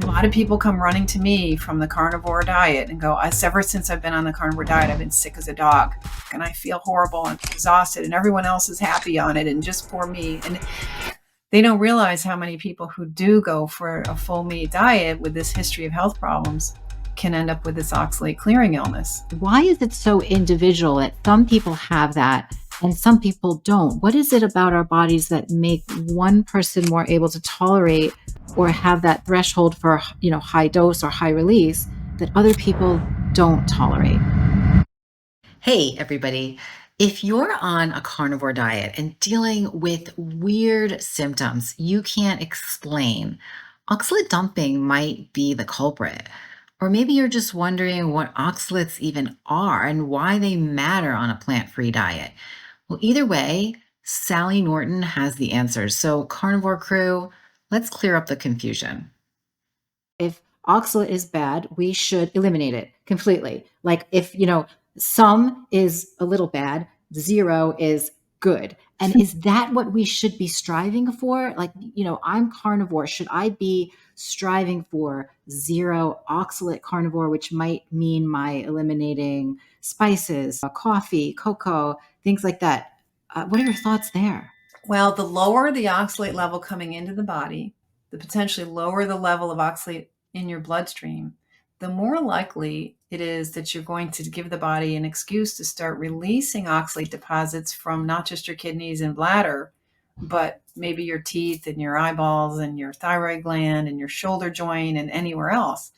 A lot of people come running to me from the carnivore diet and go, ever since I've been on the carnivore diet, I've been sick as a dog and I feel horrible and exhausted and everyone else is happy on it and just poor me. And they don't realize how many people who do go for a full meat diet with this history of health problems can end up with this oxalate clearing illness. Why is it so individual that some people have that and some people don't? What is it about our bodies that make one person more able to tolerate or have that threshold for, high dose or high release that other people don't tolerate? Hey, everybody. If you're on a carnivore diet and dealing with weird symptoms you can't explain, oxalate dumping might be the culprit. Or maybe you're just wondering what oxalates even are and why they matter on a plant-free diet. Well, either way, Sally Norton has the answers. So, carnivore crew, let's clear up the confusion. If oxalate is bad, we should eliminate it completely. Like if, some is a little bad, zero is good. And is that what we should be striving for? Like, I'm carnivore. Should I be striving for zero oxalate carnivore, which might mean my eliminating spices, coffee, cocoa, things like that? What are your thoughts there? Well, the lower the oxalate level coming into the body, the potentially lower the level of oxalate in your bloodstream, the more likely it is that you're going to give the body an excuse to start releasing oxalate deposits from not just your kidneys and bladder, but maybe your teeth and your eyeballs and your thyroid gland and your shoulder joint and anywhere else.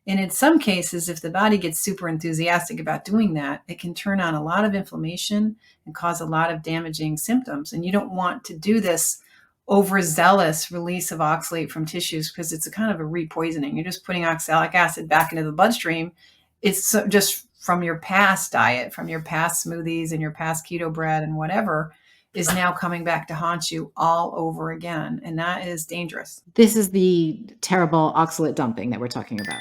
And in some cases, if the body gets super enthusiastic about doing that, it can turn on a lot of inflammation and cause a lot of damaging symptoms. And you don't want to do this overzealous release of oxalate from tissues because it's a kind of a repoisoning. You're just putting oxalic acid back into the bloodstream. It's just from your past diet, from your past smoothies and your past keto bread and whatever is now coming back to haunt you all over again. And that is dangerous. This is the terrible oxalate dumping that we're talking about.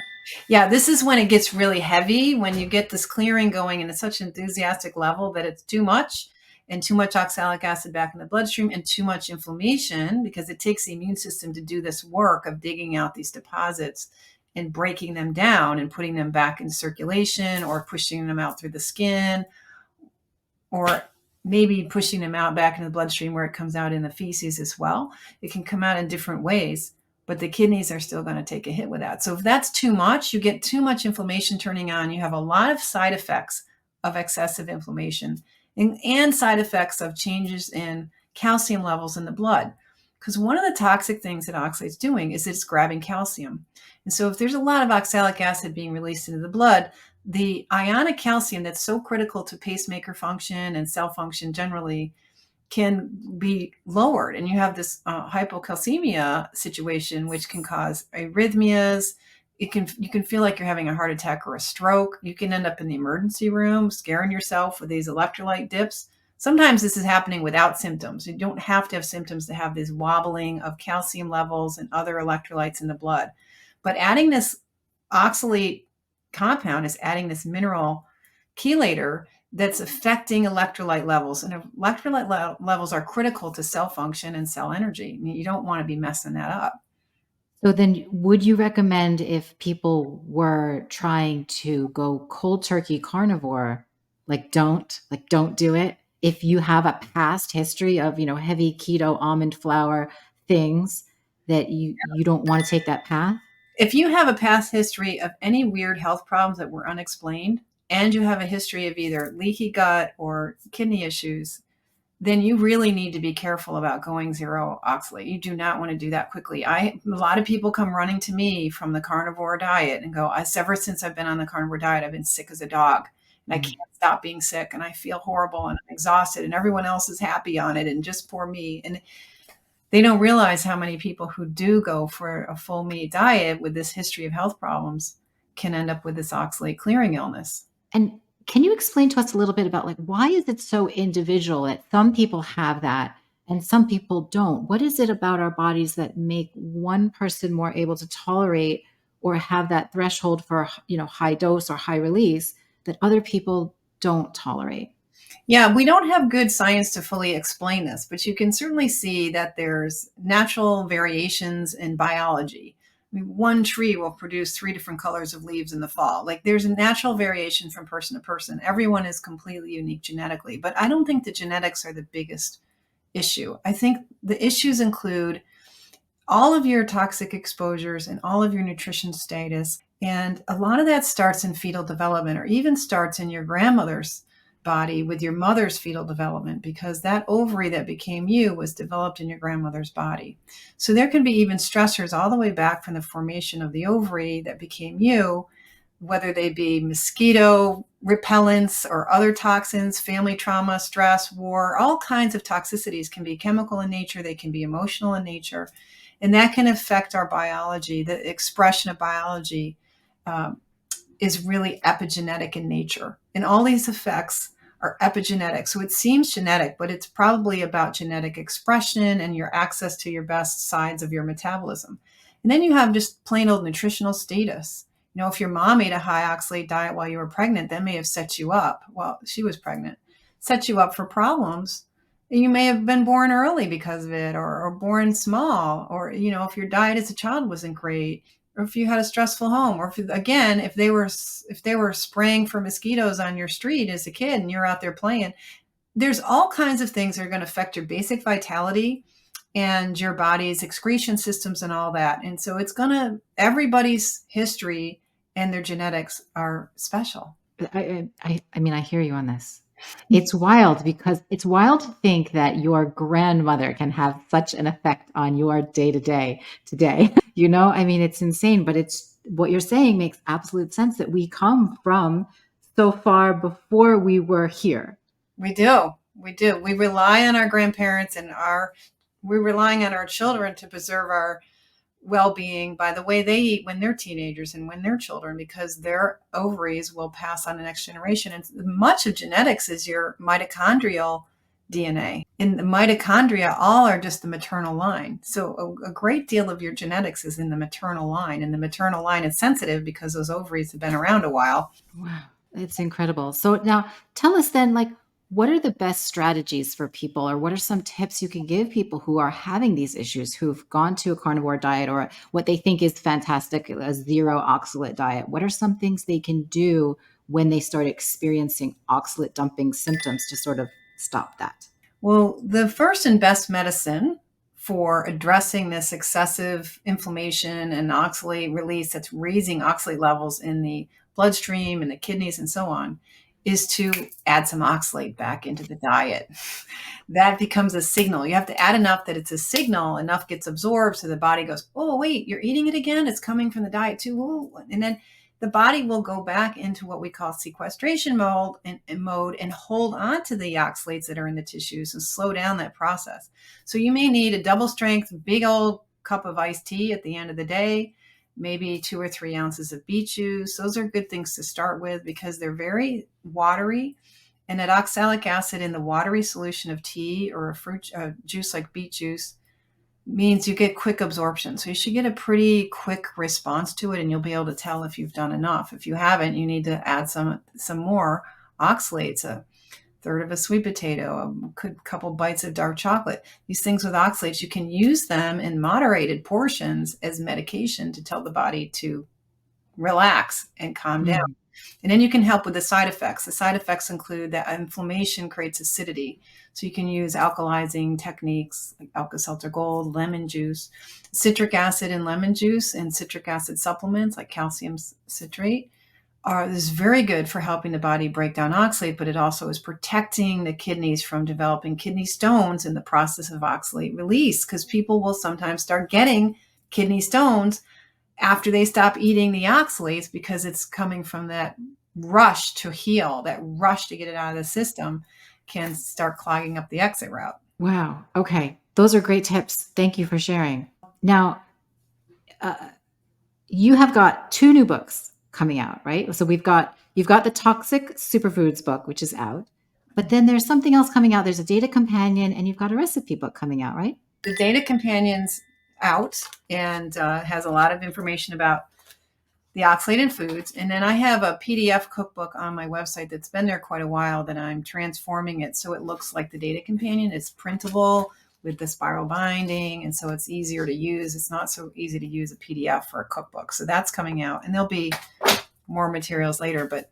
Yeah, this is when it gets really heavy, when you get this clearing going and it's such an enthusiastic level that it's too much and too much oxalic acid back in the bloodstream and too much inflammation because it takes the immune system to do this work of digging out these deposits and breaking them down and putting them back in circulation or pushing them out through the skin or maybe pushing them out back into the bloodstream where it comes out in the feces as well. It can come out in different ways, but the kidneys are still going to take a hit with that. So if that's too much, you get too much inflammation turning on. You have a lot of side effects of excessive inflammation and side effects of changes in calcium levels in the blood. Because one of the toxic things that oxalate's doing is it's grabbing calcium. And so if there's a lot of oxalic acid being released into the blood, the ionic calcium that's so critical to pacemaker function and cell function generally can be lowered. And you have this hypocalcemia situation, which can cause arrhythmias. You can feel like you're having a heart attack or a stroke. You can end up in the emergency room scaring yourself with these electrolyte dips. Sometimes this is happening without symptoms. You don't have to have symptoms to have this wobbling of calcium levels and other electrolytes in the blood. But adding this oxalate compound is adding this mineral chelator that's affecting electrolyte levels. And electrolyte levels are critical to cell function and cell energy. You don't want to be messing that up. So then would you recommend if people were trying to go cold turkey carnivore, don't do it? If you have a past history of, heavy keto, almond flour things that you don't want to take that path? If you have a past history of any weird health problems that were unexplained, and you have a history of either leaky gut or kidney issues, then you really need to be careful about going zero oxalate. You do not want to do that quickly. A lot of people come running to me from the carnivore diet and go, ever since I've been on the carnivore diet, I've been sick as a dog and I can't stop being sick and I feel horrible and I'm exhausted and everyone else is happy on it and just poor me. And they don't realize how many people who do go for a full meat diet with this history of health problems can end up with this oxalate clearing illness. And can you explain to us a little bit about why is it so individual that some people have that and some people don't? What is it about our bodies that make one person more able to tolerate or have that threshold for, high dose or high release that other people don't tolerate? Yeah, we don't have good science to fully explain this, but you can certainly see that there's natural variations in biology I mean, one tree will produce 3 different colors of leaves in the fall. Like there's a natural variation from person to person. Everyone is completely unique genetically, but I don't think the genetics are the biggest issue. I think the issues include all of your toxic exposures and all of your nutrition status. And a lot of that starts in fetal development, or even starts in your grandmother's body with your mother's fetal development, because that ovary that became you was developed in your grandmother's body. So there can be even stressors all the way back from the formation of the ovary that became you, whether they be mosquito repellents or other toxins, family trauma, stress, war. All kinds of toxicities can be chemical in nature, they can be emotional in nature, and that can affect our biology. The expression of biology is really epigenetic in nature, and all these effects are epigenetic. So it seems genetic, but it's probably about genetic expression and your access to your best sides of your metabolism. And then you have just plain old nutritional status. If your mom ate a high oxalate diet while you were pregnant, that may have set you up, well, she was pregnant, set you up for problems. You may have been born early because of it, or born small, or, if your diet as a child wasn't great, or if you had a stressful home, or if they were spraying for mosquitoes on your street as a kid and you're out there playing. There's all kinds of things that are going to affect your basic vitality and your body's excretion systems and all that. And so everybody's history and their genetics are special. I mean, I hear you on this. It's wild, because it's wild to think that your grandmother can have such an effect on your day to day today. I mean, it's insane, but it's what you're saying makes absolute sense, that we come from so far before we were here. We do. We rely on our grandparents, and we're relying on our children to preserve our well-being by the way they eat when they're teenagers and when they're children, because their ovaries will pass on the next generation. And much of genetics is your mitochondrial DNA, and the mitochondria all are just the maternal line. So a great deal of your genetics is in the maternal line, and the maternal line is sensitive because those ovaries have been around a while. Wow, it's incredible. So now tell us then, what are the best strategies for people, or what are some tips you can give people who are having these issues, who've gone to a carnivore diet, or what they think is fantastic, a zero oxalate diet? What are some things they can do when they start experiencing oxalate dumping symptoms to sort of stop that? Well, the first and best medicine for addressing this excessive inflammation and oxalate release that's raising oxalate levels in the bloodstream and the kidneys and so on is to add some oxalate back into the diet. That becomes a signal. You have to add enough that it's a signal, enough gets absorbed so the body goes, oh, wait, you're eating it again? It's coming from the diet too. Ooh. And then the body will go back into what we call sequestration mode and hold on to the oxalates that are in the tissues and slow down that process. So you may need a double strength, big old cup of iced tea at the end of the day, maybe 2 or 3 ounces of beet juice. Those are good things to start with because they're very watery. And that oxalic acid in the watery solution of tea or a fruit juice like beet juice means you get quick absorption. So you should get a pretty quick response to it, and you'll be able to tell if you've done enough. If you haven't, you need to add some more oxalates, a third of a sweet potato, a couple bites of dark chocolate. These things with oxalates, you can use them in moderated portions as medication to tell the body to relax and calm down. And then you can help with the side effects. The side effects include that inflammation creates acidity. So you can use alkalizing techniques like Alka-Seltzer Gold, lemon juice, citric acid in lemon juice, and citric acid supplements like calcium citrate is very good for helping the body break down oxalate, but it also is protecting the kidneys from developing kidney stones in the process of oxalate release, because people will sometimes start getting kidney stones after they stop eating the oxalates because it's coming from that rush to heal, that rush to get it out of the system can start clogging up the exit route. Wow. Okay. Those are great tips. Thank you for sharing. Now, you have got 2 new books coming out, right? So you've got the Toxic Superfoods book, which is out, but then there's something else coming out. There's a data companion, and you've got a recipe book coming out, right? The data companion's out and has a lot of information about the oxalate in foods. And then I have a PDF cookbook on my website that's been there quite a while that I'm transforming it so it looks like the data companion. It's printable with the spiral binding. And so it's easier to use. It's not so easy to use a PDF or a cookbook. So that's coming out, and there'll be more materials later, but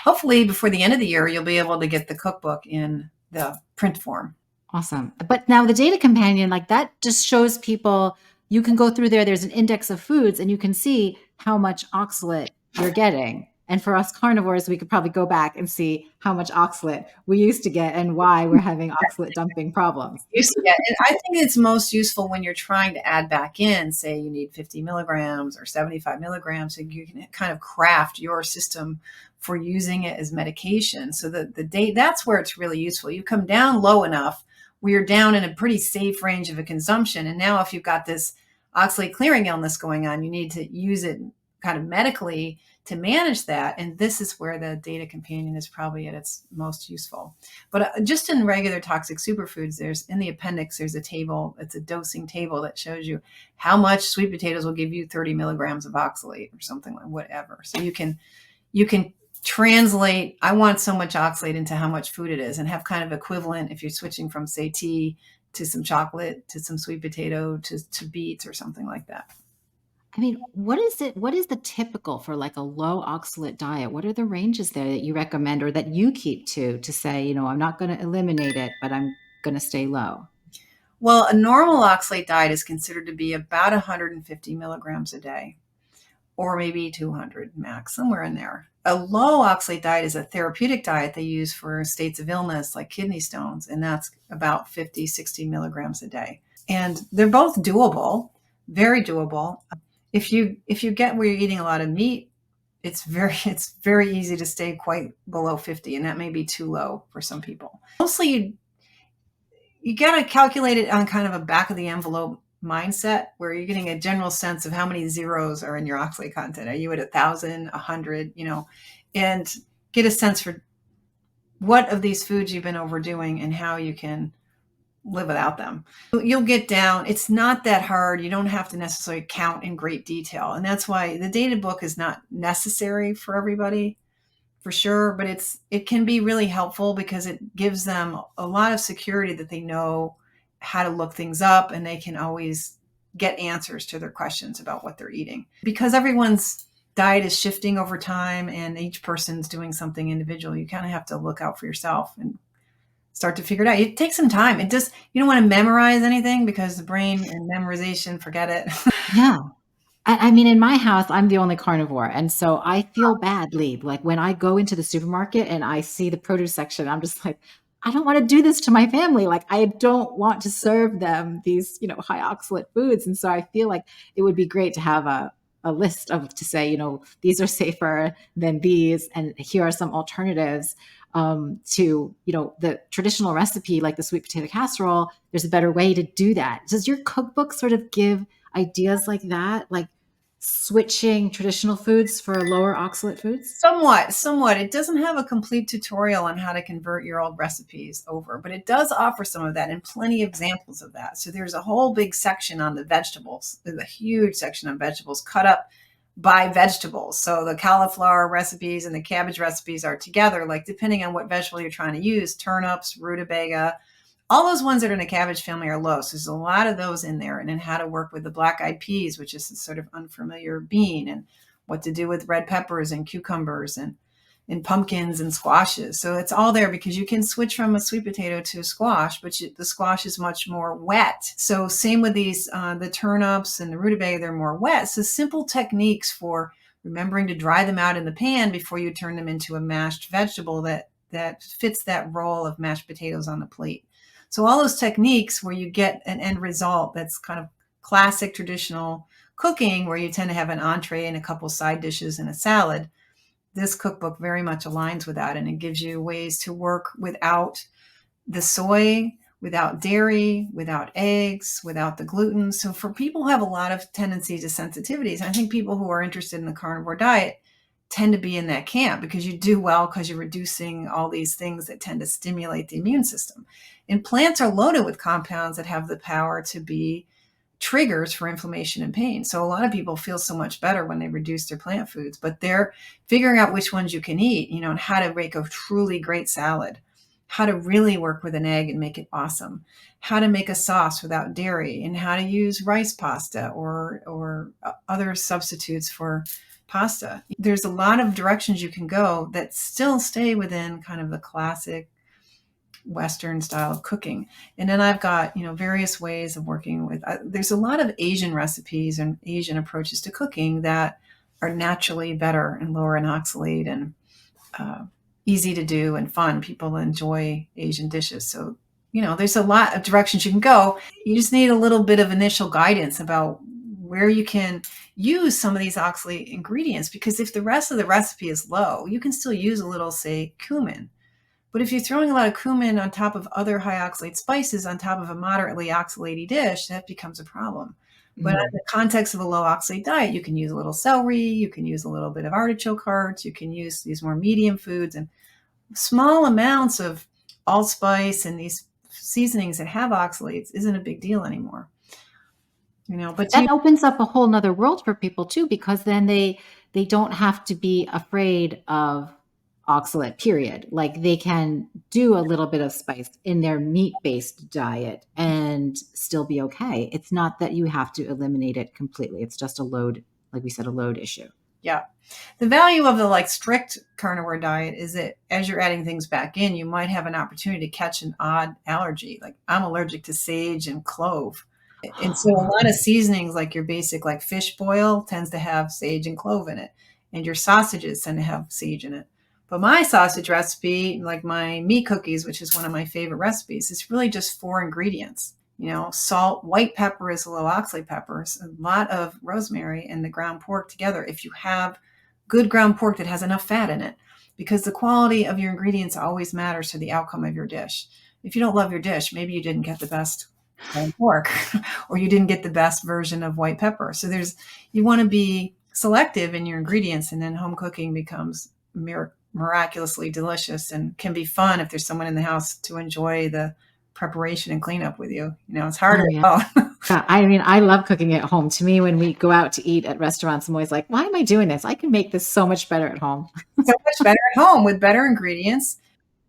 hopefully before the end of the year, you'll be able to get the cookbook in the print form. Awesome. But now the data companion, like that just shows people, you can go through there. There's an index of foods and you can see how much oxalate you're getting. And for us carnivores, we could probably go back and see how much oxalate we used to get and why we're having oxalate dumping problems. Yeah, and I think it's most useful when you're trying to add back in, say you need 50 milligrams or 75 milligrams, so you can kind of craft your system for using it as medication. So that's where it's really useful. You come down low enough where you're down in a pretty safe range of a consumption. And now if you've got this oxalate clearing illness going on, you need to use it kind of medically to manage that. And this is where the data companion is probably at its most useful. But just in regular toxic superfoods, there's in the appendix, there's a table. It's a dosing table that shows you how much sweet potatoes will give you 30 milligrams of oxalate or something like whatever. So you can translate, I want so much oxalate into how much food it is, and have kind of equivalent if you're switching from, say, tea to some chocolate to some sweet potato to beets or something like that. I mean, what is the typical for like a low oxalate diet? What are the ranges there that you recommend or that you keep to say, I'm not going to eliminate it, but I'm going to stay low? Well, a normal oxalate diet is considered to be about 150 milligrams a day, or maybe 200 max, somewhere in there. A low oxalate diet is a therapeutic diet they use for states of illness like kidney stones, and that's about 50, 60 milligrams a day. And they're both doable, very doable. If you get where you're eating a lot of meat, it's very easy to stay quite below 50, and that may be too low for some people. Mostly you got to calculate it on kind of a back of the envelope mindset where you're getting a general sense of how many zeros are in your oxalate content. Are you at 1,000, 100, and get a sense for what of these foods you've been overdoing and how you can live without them. You'll get down. It's not that hard. You don't have to necessarily count in great detail. And that's why the data book is not necessary for everybody, for sure, but it can be really helpful because it gives them a lot of security that they know how to look things up, and they can always get answers to their questions about what they're eating. Because everyone's diet is shifting over time and each person's doing something individual, you kind of have to look out for yourself and start to figure it out. It takes some time. You don't want to memorize anything because the brain and memorization, forget it. Yeah. I mean, in my house, I'm the only carnivore. And so I feel badly. Like when I go into the supermarket and I see the produce section, I'm just like, I don't want to do this to my family. Like I don't want to serve them these, high oxalate foods. And so I feel like it would be great to have a list to say, these are safer than these. And here are some alternatives to, the traditional recipe, like the sweet potato casserole. There's a better way to do that. Does your cookbook sort of give ideas like that, like switching traditional foods for lower oxalate foods? Somewhat. It doesn't have a complete tutorial on how to convert your old recipes over, but it does offer some of that and plenty of examples of that. So there's a whole big section on the vegetables. There's a huge section on vegetables cut up by vegetables. So the cauliflower recipes and the cabbage recipes are together, like depending on what vegetable you're trying to use, turnips, rutabaga, all those ones that are in the cabbage family are low. So there's a lot of those in there. And then how to work with the black-eyed peas, which is a sort of unfamiliar bean, and what to do with red peppers and cucumbers and pumpkins and squashes. So it's all there because you can switch from a sweet potato to a squash, but the squash is much more wet. So same with these, the turnips and the rutabaga, they're more wet. So simple techniques for remembering to dry them out in the pan before you turn them into a mashed vegetable that fits that role of mashed potatoes on the plate. So all those techniques where you get an end result that's kind of classic traditional cooking, where you tend to have an entree and a couple side dishes and a salad, this cookbook very much aligns with that. And it gives you ways to work without the soy, without dairy, without eggs, without the gluten. So for people who have a lot of tendencies to sensitivities, and I think people who are interested in the carnivore diet tend to be in that camp because you do well because you're reducing all these things that tend to stimulate the immune system. And plants are loaded with compounds that have the power to be triggers for inflammation and pain. So a lot of people feel so much better when they reduce their plant foods, but they're figuring out which ones you can eat, and how to make a truly great salad, how to really work with an egg and make it awesome, how to make a sauce without dairy, and how to use rice pasta or other substitutes for pasta. There's a lot of directions you can go that still stay within kind of the classic Western style of cooking. And then I've got, various ways of working with, there's a lot of Asian recipes and Asian approaches to cooking that are naturally better and lower in oxalate and easy to do and fun. People enjoy Asian dishes. So, there's a lot of directions you can go. You just need a little bit of initial guidance about where you can use some of these oxalate ingredients, because if the rest of the recipe is low, you can still use a little, say, cumin. But if you're throwing a lot of cumin on top of other high oxalate spices on top of a moderately oxalated dish, that becomes a problem. But in the context of a low oxalate diet, you can use a little celery, you can use a little bit of artichoke hearts, you can use these more medium foods, and small amounts of allspice and these seasonings that have oxalates isn't a big deal anymore. But that opens up a whole nother world for people too, because then they don't have to be afraid of oxalate, period. Like they can do a little bit of spice in their meat-based diet and still be okay. It's not that you have to eliminate it completely. It's just a load, like we said, a load issue. Yeah. The value of the strict carnivore diet is that as you're adding things back in, you might have an opportunity to catch an odd allergy. Like I'm allergic to sage and clove. And so a lot of seasonings, like your basic like fish boil, tends to have sage and clove in it. And your sausages tend to have sage in it. But my sausage recipe, like my meat cookies, which is one of my favorite recipes, is really just 4 ingredients. Salt, white pepper is a low oxalate peppers, a lot of rosemary, and the ground pork together. If you have good ground pork that has enough fat in it, because the quality of your ingredients always matters to the outcome of your dish. If you don't love your dish, maybe you didn't get the best ground pork or you didn't get the best version of white pepper. So you want to be selective in your ingredients, and then home cooking becomes miraculously delicious and can be fun if there's someone in the house to enjoy the preparation and cleanup with you. It's harder. Yeah, I mean, I love cooking at home. To me, when we go out to eat at restaurants, I'm always like, why am I doing this? I can make this so much better at home. So much better at home with better ingredients.